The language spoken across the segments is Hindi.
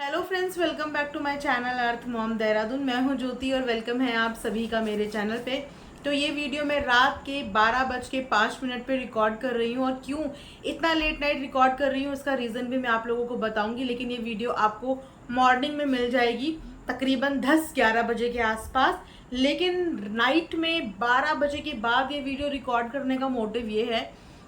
Hello friends, welcome back to my channel earth mom Dehradun. मैं हूं ज्योति और वेलकम है आप सभी का मेरे चैनल पे। तो ये वीडियो मैं रात के 12:05 पे रिकॉर्ड कर रही हूँ और क्यों इतना लेट नाइट रिकॉर्ड कर रही हूँ उसका रीज़न भी मैं आप लोगों को बताऊंगी। लेकिन ये वीडियो आपको मॉर्निंग में मिल जाएगी तकरीबन 10-11 बजे के आसपास। लेकिन नाइट में 12 बजे के बाद ये वीडियो रिकॉर्ड करने का मोटिव ये है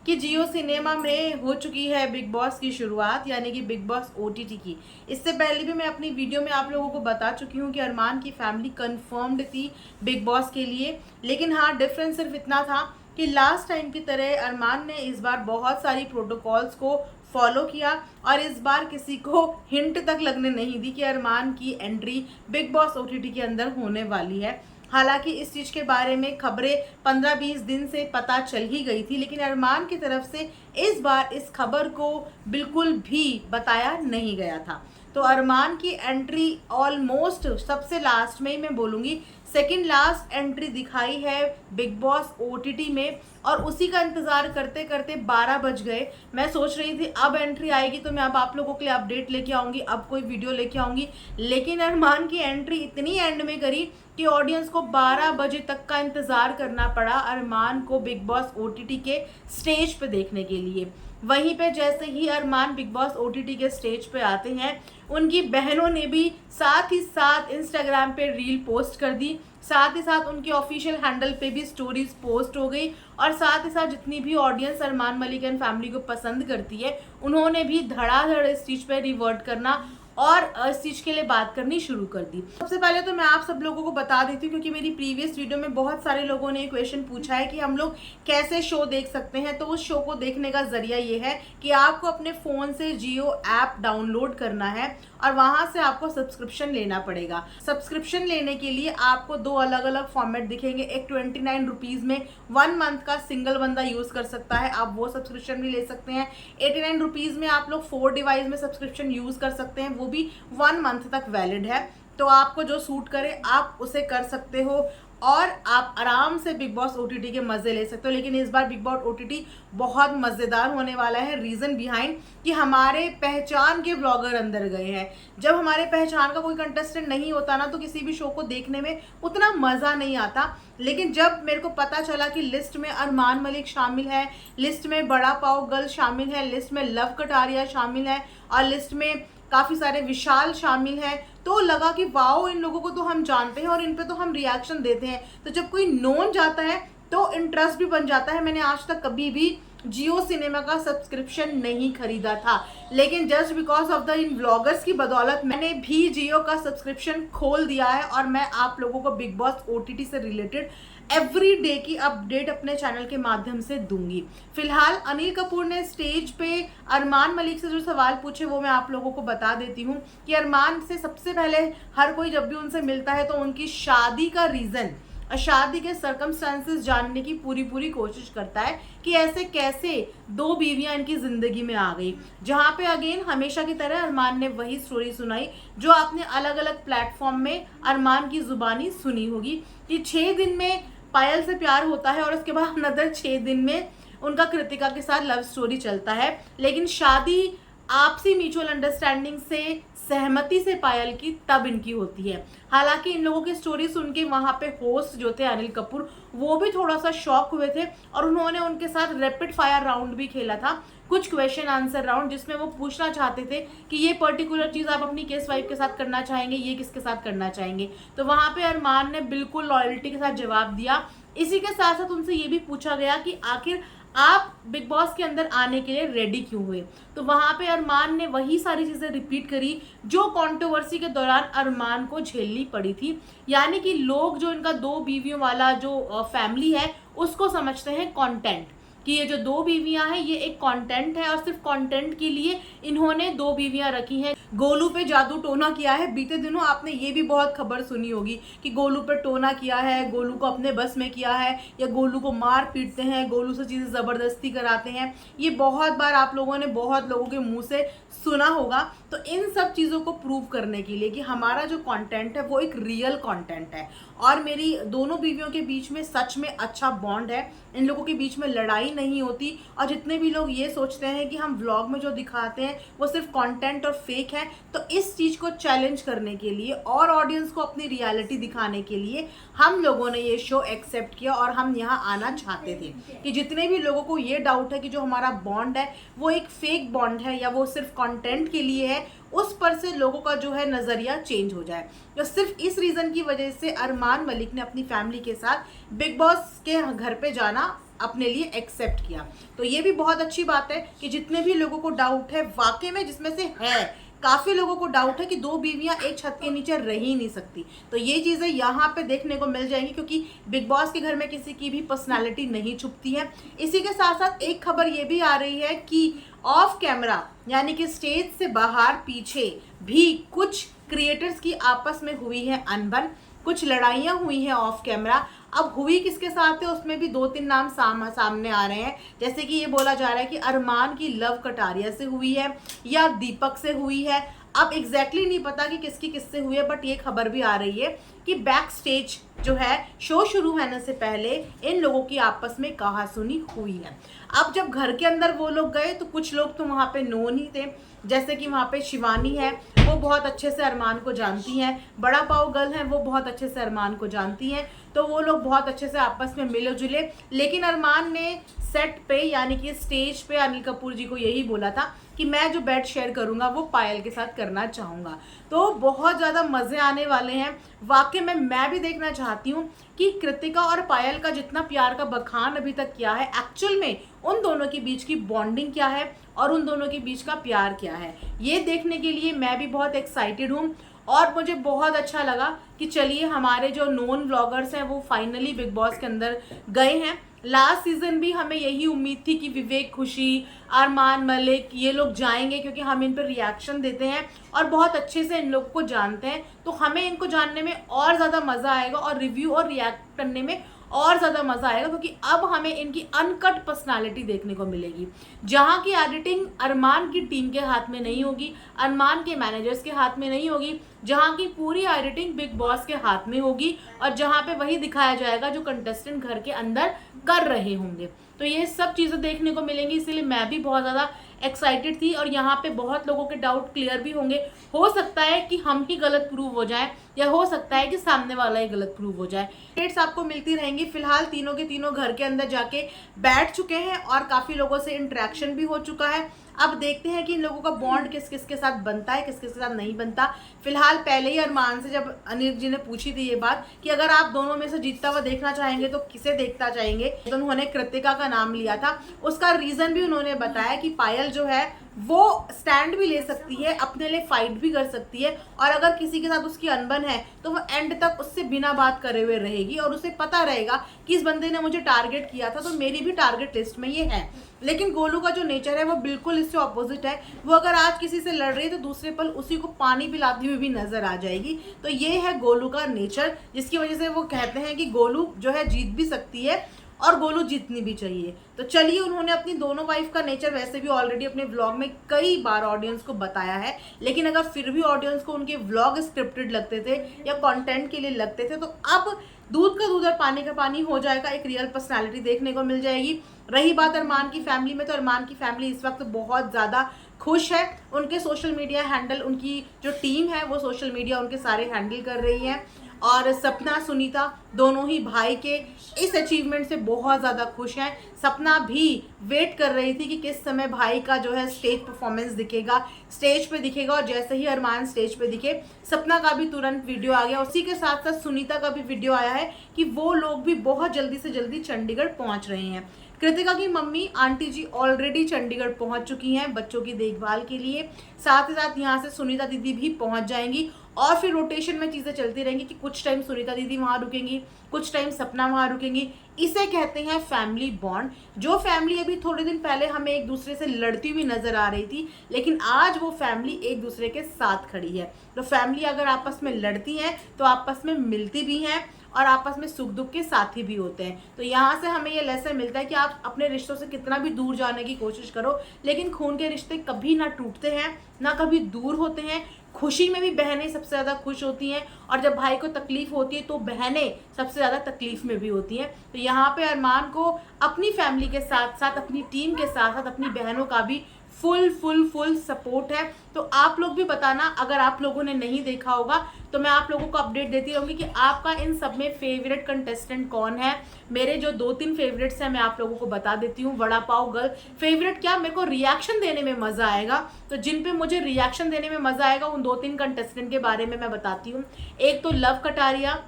कि जियो सिनेमा में हो चुकी है बिग बॉस की शुरुआत, यानी कि बिग बॉस ओटीटी की। इससे पहले भी मैं अपनी वीडियो में आप लोगों को बता चुकी हूँ कि अरमान की फैमिली कंफर्म्ड थी बिग बॉस के लिए। लेकिन हाँ, डिफरेंस सिर्फ इतना था कि लास्ट टाइम की तरह अरमान ने इस बार बहुत सारी प्रोटोकॉल्स को फॉलो किया और इस बार किसी को हिंट तक लगने नहीं दी कि अरमान की एंट्री बिग बॉस ओटीटी के अंदर होने वाली है। हालांकि इस चीज़ के बारे में खबरें 15-20 दिन से पता चल ही गई थी, लेकिन अरमान की तरफ से इस बार इस खबर को बिल्कुल भी बताया नहीं गया था। तो अरमान की एंट्री ऑलमोस्ट सबसे लास्ट में ही मैं बोलूँगी सेकंड लास्ट एंट्री दिखाई है बिग बॉस ओटीटी में, और उसी का इंतज़ार करते करते 12 बज गए। मैं सोच रही थी अब एंट्री आएगी तो मैं अब आप लोगों के लिए अपडेट लेके आऊँगी, अब कोई वीडियो लेके आऊँगी। लेकिन अरमान की एंट्री इतनी एंड में करी कि ऑडियंस को 12 बजे तक का इंतज़ार करना पड़ा अरमान को बिग बॉस ओटीटी के स्टेज पे देखने के लिए। वहीं पे जैसे ही अरमान बिग बॉस ओटीटी के स्टेज पे आते हैं, उनकी बहनों ने भी साथ ही साथ इंस्टाग्राम पे रील पोस्ट कर दी, साथ ही साथ उनके ऑफिशियल हैंडल पे भी स्टोरीज पोस्ट हो गई, और साथ ही साथ जितनी भी audience Armaan Malik and family को पसंद करती है उन्होंने भी धड़ाधड़ इस चीज़ पे रिवर्ट करना और इस चीज़ के लिए बात करनी शुरू कर दी। सबसे पहले तो मैं आप सब लोगों को बता देती हूँ, क्योंकि मेरी प्रीवियस वीडियो में बहुत सारे लोगों ने क्वेश्चन पूछा है कि हम लोग कैसे शो देख सकते हैं। तो उस शो को देखने का जरिया ये है कि आपको अपने फ़ोन से जियो ऐप डाउनलोड करना है और वहाँ से आपको सब्सक्रिप्शन लेना पड़ेगा। सब्सक्रिप्शन लेने के लिए आपको दो अलग अलग फॉर्मेट दिखेंगे। एक 29 रुपीज़ में 1 मंथ का सिंगल बंदा यूज़ कर सकता है, आप वो सब्सक्रिप्शन भी ले सकते हैं। 89 रुपीज़ में आप लोग 4 डिवाइस में सब्सक्रिप्शन यूज़ कर सकते हैं, वो भी 1 मंथ तक वैलिड है। तो आपको जो सूट करे आप उसे कर सकते हो और आप आराम से बिग बॉस ओटीटी के मज़े ले सकते हो। लेकिन इस बार बिग बॉस ओटीटी बहुत मज़ेदार होने वाला है। रीज़न बिहाइंड कि हमारे पहचान के ब्लॉगर अंदर गए हैं। जब हमारे पहचान का कोई कंटेस्टेंट नहीं होता ना, तो किसी भी शो को देखने में उतना मज़ा नहीं आता। लेकिन जब मेरे को पता चला कि लिस्ट में अरमान मलिक शामिल है, लिस्ट में बड़ा पाव गर्ल शामिल है, लिस्ट में लव कटारिया शामिल है और लिस्ट में काफ़ी सारे विशाल शामिल हैं, तो लगा कि वाओ, इन लोगों को तो हम जानते हैं और इन पे तो हम रिएक्शन देते हैं। तो जब कोई नोन जाता है तो इंटरेस्ट भी बन जाता है। मैंने आज तक कभी भी जियो सिनेमा का सब्सक्रिप्शन नहीं खरीदा था, लेकिन just because of the in vloggers की बदौलत मैंने भी जियो का सब्सक्रिप्शन खोल दिया है और मैं आप लोगों को बिग बॉस ओटीटी से रिलेटेड एवरी डे की अपडेट अपने चैनल के माध्यम से दूंगी। फिलहाल अनिल कपूर ने स्टेज पे अरमान मलिक से जो सवाल पूछे वो मैं आप लोगों को बता देती हूँ कि अरमान से सबसे पहले हर कोई जब भी उनसे मिलता है तो उनकी शादी का रीज़न, शादी के सर्कमस्टांसेस जानने की पूरी कोशिश करता है कि ऐसे कैसे 2 बीवियां इनकी ज़िंदगी में आ गई। जहाँ पे अगेन हमेशा की तरह अरमान ने वही स्टोरी सुनाई जो आपने अलग अलग प्लेटफॉर्म में अरमान की ज़ुबानी सुनी होगी कि 6 दिन में पायल से प्यार होता है और उसके बाद अनदर 6 दिन में उनका कृतिका के साथ लव स्टोरी चलता है। लेकिन शादी आपसी म्यूचुअल अंडरस्टैंडिंग से, सहमति से पायल की तब इनकी होती है। हालांकि इन लोगों की स्टोरी सुन के वहाँ पे होस्ट जो थे अनिल कपूर, वो भी थोड़ा सा शॉक हुए थे और उन्होंने उनके साथ रैपिड फायर राउंड भी खेला था, कुछ क्वेश्चन आंसर राउंड, जिसमें वो पूछना चाहते थे कि ये पर्टिकुलर चीज़ आप अपनी किस वाइफ के साथ करना चाहेंगे, ये किसके साथ करना चाहेंगे। तो वहाँ पे अरमान ने बिल्कुल लॉयल्टी के साथ जवाब दिया। इसी के साथ साथ उनसे ये भी पूछा गया कि आखिर आप बिग बॉस के अंदर आने के लिए रेडी क्यों हुए। तो वहाँ पे अरमान ने वही सारी चीज़ें रिपीट करी जो कंट्रोवर्सी के दौरान अरमान को झेलनी पड़ी थी। यानी कि लोग जो इनका 2 बीवियों वाला जो फैमिली है उसको समझते हैं कंटेंट, कि ये जो 2 बीवियां हैं ये एक कंटेंट है और सिर्फ कंटेंट के लिए इन्होंने 2 बीवियां रखी हैं। गोलू पे जादू टोना किया है। बीते दिनों आपने ये भी बहुत खबर सुनी होगी कि गोलू पे टोना किया है, गोलू को अपने बस में किया है, या गोलू को मार पीटते हैं, गोलू से चीज़ें ज़बरदस्ती कराते हैं। ये बहुत बार आप लोगों ने बहुत लोगों के मुंह से सुना होगा। तो इन सब चीज़ों को प्रूव करने के लिए कि हमारा जो कंटेंट है वो एक रियल कंटेंट है और मेरी दोनों बीवियों के बीच में सच में अच्छा बॉन्ड है, इन लोगों के बीच में लड़ाई नहीं होती, और जितने भी लोग ये सोचते हैं कि हम व्लॉग में जो दिखाते हैं वो सिर्फ कंटेंट और फेक है, तो इस चीज़ को चैलेंज करने के लिए और ऑडियंस को अपनी रियलिटी दिखाने के लिए हम लोगों ने ये शो एक्सेप्ट किया और हम यहाँ आना चाहते थे कि जितने भी लोगों को ये डाउट है कि जो हमारा बॉन्ड है वो एक फेक बॉन्ड है या वो सिर्फ कंटेंट के लिए है, उस पर से लोगों का जो है नज़रिया चेंज हो जाए। तो सिर्फ इस रीज़न की वजह से अरमान मलिक ने अपनी फैमिली के साथ बिग बॉस के घर पे जाना अपने लिए एक्सेप्ट किया। तो ये भी बहुत अच्छी बात है कि जितने भी लोगों को डाउट है वाकई में, जिसमें से है काफ़ी लोगों को डाउट है कि दो बीवियां एक छत के नीचे रह ही नहीं सकती, तो ये चीज़ें यहाँ पे देखने को मिल जाएंगी, क्योंकि बिग बॉस के घर में किसी की भी पर्सनालिटी नहीं छुपती है। इसी के साथ साथ एक खबर ये भी आ रही है कि ऑफ कैमरा यानी कि स्टेज से बाहर पीछे भी कुछ क्रिएटर्स की आपस में हुई है अनबन, कुछ लड़ाइयाँ हुई हैं ऑफ कैमरा। अब हुई किसके साथ है उसमें भी 2-3 नाम सामने आ रहे हैं, जैसे कि ये बोला जा रहा है कि अरमान की लव कटारिया से हुई है या दीपक से हुई है। अब एग्जैक्टली नहीं पता कि किसकी किससे हुई है, बट ये खबर भी आ रही है कि बैक स्टेज जो है शो शुरू होने से पहले इन लोगों की आपस में कहासुनी हुई है। अब जब घर के अंदर वो लोग गए तो कुछ लोग तो वहाँ पे नोन ही थे, जैसे कि वहाँ पे शिवानी है, वो बहुत अच्छे से अरमान को जानती हैं, बड़ा पाव गर्ल है, वो बहुत अच्छे से अरमान को जानती हैं, तो वो लोग बहुत अच्छे से आपस में मिले जुले। लेकिन अरमान ने सेट पे यानी कि स्टेज पे अनिल कपूर जी को यही बोला था कि मैं जो बेड शेयर करूंगा वो पायल के साथ करना चाहूँगा। तो बहुत ज़्यादा मज़े आने वाले हैं वाकई में। मैं भी देखना चाहती हूँ कि कृतिका और पायल का जितना प्यार का बखान अभी तक किया है, एक्चुअल में उन दोनों के बीच की बॉन्डिंग क्या है और उन दोनों के बीच का प्यार क्या है, ये देखने के लिए मैं भी बहुत एक्साइटेड हूँ। और मुझे बहुत अच्छा लगा कि चलिए हमारे जो नॉन व्लॉगर्स हैं वो फाइनली बिग बॉस के अंदर गए हैं। लास्ट सीजन भी हमें यही उम्मीद थी कि विवेक, खुशी, अरमान मलिक ये लोग जाएंगे, क्योंकि हम इन पर रिएक्शन देते हैं और बहुत अच्छे से इन लोग को जानते हैं, तो हमें इनको जानने में और ज़्यादा मज़ा आएगा और रिव्यू और रिएक्ट करने में और ज़्यादा मज़ा आएगा, क्योंकि अब हमें इनकी अनकट पर्सनालिटी देखने को मिलेगी, जहाँ की एडिटिंग अरमान की टीम के हाथ में नहीं होगी, अरमान के मैनेजर्स के हाथ में नहीं होगी, जहाँ की पूरी एडिटिंग बिग बॉस के हाथ में होगी और जहाँ पे वही दिखाया जाएगा जो कंटेस्टेंट घर के अंदर कर रहे होंगे। तो ये सब चीज़ें देखने को मिलेंगी, इसलिए मैं भी बहुत ज़्यादा एक्साइटेड थी और यहाँ पे बहुत लोगों के डाउट क्लियर भी होंगे। हो सकता है कि हम ही गलत प्रूव हो जाए या हो सकता है कि सामने वाला ही गलत प्रूव हो जाए। अपडेट्स आपको मिलती रहेंगी। फिलहाल तीनों के तीनों घर के अंदर जाके बैठ चुके हैं और काफ़ी लोगों से इंटरेक्शन भी हो चुका है। अब देखते हैं कि इन लोगों का बॉन्ड किस किस के साथ बनता है, किस किस के साथ नहीं बनता। फिलहाल पहले ही अरमान से जब अनिल जी ने पूछी थी ये बात कि अगर आप दोनों में से जीतता हुआ देखना चाहेंगे तो किसे देखना चाहेंगे, तो उन्होंने कृतिका का नाम लिया था। उसका रीज़न भी उन्होंने बताया कि पायल जो है वो स्टैंड भी ले सकती है, अपने लिए फाइट भी कर सकती है, और अगर किसी के साथ उसकी अनबन है तो वो एंड तक उससे बिना बात करे हुए रहेगी और उसे पता रहेगा कि इस बंदे ने मुझे टारगेट किया था तो मेरी भी टारगेट लिस्ट में ये है। लेकिन गोलू का जो नेचर है वो बिल्कुल इससे ऑपोजिट है। वो अगर आज किसी से लड़ रही है तो दूसरे पल उसी को पानी पिलाती हुई भी नजर आ जाएगी। तो ये है गोलू का नेचर, जिसकी वजह से वो कहते हैं कि गोलू जो है जीत भी सकती है और गोलू जीतनी भी चाहिए। तो चलिए, उन्होंने अपनी दोनों वाइफ का नेचर वैसे भी ऑलरेडी अपने व्लॉग में कई बार ऑडियंस को बताया है, लेकिन अगर फिर भी ऑडियंस को उनके व्लॉग स्क्रिप्टेड लगते थे या कंटेंट के लिए लगते थे, तो अब दूध का दूध और पानी का पानी हो जाएगा, एक रियल पर्सनालिटी देखने को मिल जाएगी। रही बात अरमान की फैमिली में, तो अरमान की फैमिली इस वक्त बहुत ज़्यादा खुश है। उनके सोशल मीडिया हैंडल, उनकी जो टीम है वो सोशल मीडिया उनके सारे हैंडल कर रही है, और सपना, सुनीता दोनों ही भाई के इस अचीवमेंट से बहुत ज़्यादा खुश हैं। सपना भी वेट कर रही थी कि किस समय भाई का जो है स्टेज परफॉर्मेंस दिखेगा, स्टेज पे दिखेगा, और जैसे ही अरमान स्टेज पे दिखे सपना का भी तुरंत वीडियो आ गया। उसी के साथ साथ सुनीता का भी वीडियो आया है कि वो लोग भी बहुत जल्दी से जल्दी चंडीगढ़ पहुंच रहे हैं। कृतिका की मम्मी आंटी जी ऑलरेडी चंडीगढ़ पहुंच चुकी हैं बच्चों की देखभाल के लिए, साथ ही साथ यहाँ से सुनीता दीदी भी पहुंच जाएंगी, और फिर रोटेशन में चीज़ें चलती रहेंगी कि कुछ टाइम सुनीता दीदी वहाँ रुकेंगी, कुछ टाइम सपना वहाँ रुकेंगी। इसे कहते हैं फैमिली बॉन्ड। जो फैमिली अभी थोड़े दिन पहले हमें एक दूसरे से लड़ती हुई नजर आ रही थी, लेकिन आज वो फैमिली एक दूसरे के साथ खड़ी है। तो फैमिली अगर आपस में लड़ती हैं तो आपस में मिलती भी हैं और आपस में सुख दुख के साथी भी होते हैं। तो यहाँ से हमें ये लेसन मिलता है कि आप अपने रिश्तों से कितना भी दूर जाने की कोशिश करो, लेकिन खून के रिश्ते कभी ना टूटते हैं ना कभी दूर होते हैं। खुशी में भी बहनें सबसे ज़्यादा खुश होती हैं, और जब भाई को तकलीफ होती है तो बहनें सबसे ज़्यादा तकलीफ में भी होती हैं। तो यहाँ पे अरमान को अपनी फैमिली के साथ साथ, अपनी टीम के साथ साथ अपनी बहनों का भी फुल सपोर्ट है। तो आप लोग भी बताना, अगर आप लोगों ने नहीं देखा होगा तो मैं आप लोगों को अपडेट देती रहूँगी कि आपका इन सब में फेवरेट कंटेस्टेंट कौन है। मेरे जो 2-3 फेवरेट्स हैं मैं आप लोगों को बता देती हूँ। वड़ा पाव गर्ल फेवरेट क्या, मेरे को रिएक्शन देने में मज़ा आएगा, तो जिन पे मुझे रिएक्शन देने में मज़ा आएगा उन 2-3 कंटेस्टेंट के बारे में मैं बताती हूँ। एक तो लव कटारिया,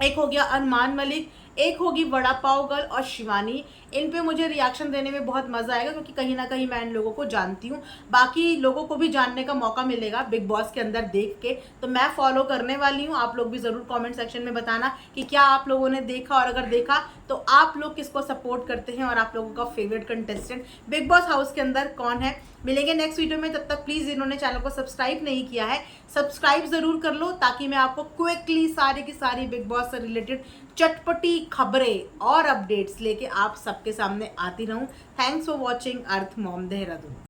एक हो गया अरमान मलिक, एक होगी वड़ा पाव गर्ल और शिवानी। इन पे मुझे रिएक्शन देने में बहुत मज़ा आएगा क्योंकि कहीं ना कहीं मैं इन लोगों को जानती हूँ। बाकी लोगों को भी जानने का मौका मिलेगा बिग बॉस के अंदर देख के, तो मैं फॉलो करने वाली हूँ। आप लोग भी ज़रूर कमेंट सेक्शन में बताना कि क्या आप लोगों ने देखा, और अगर देखा तो आप लोग किसको सपोर्ट करते हैं और आप लोगों का favourite contestant big boss house के अंदर कौन है। मिलेंगे नेक्स्ट वीडियो में, तब तक प्लीज़ इन्होंने चैनल को सब्सक्राइब नहीं किया है सब्सक्राइब ज़रूर कर लो, ताकि मैं आपको क्विकली सारी की सारी बिग बॉस से रिलेटेड चटपटी खबरें और अपडेट्स लेके आप सबके सामने आती रहूं। Thanks for watching earth mom Dehradun.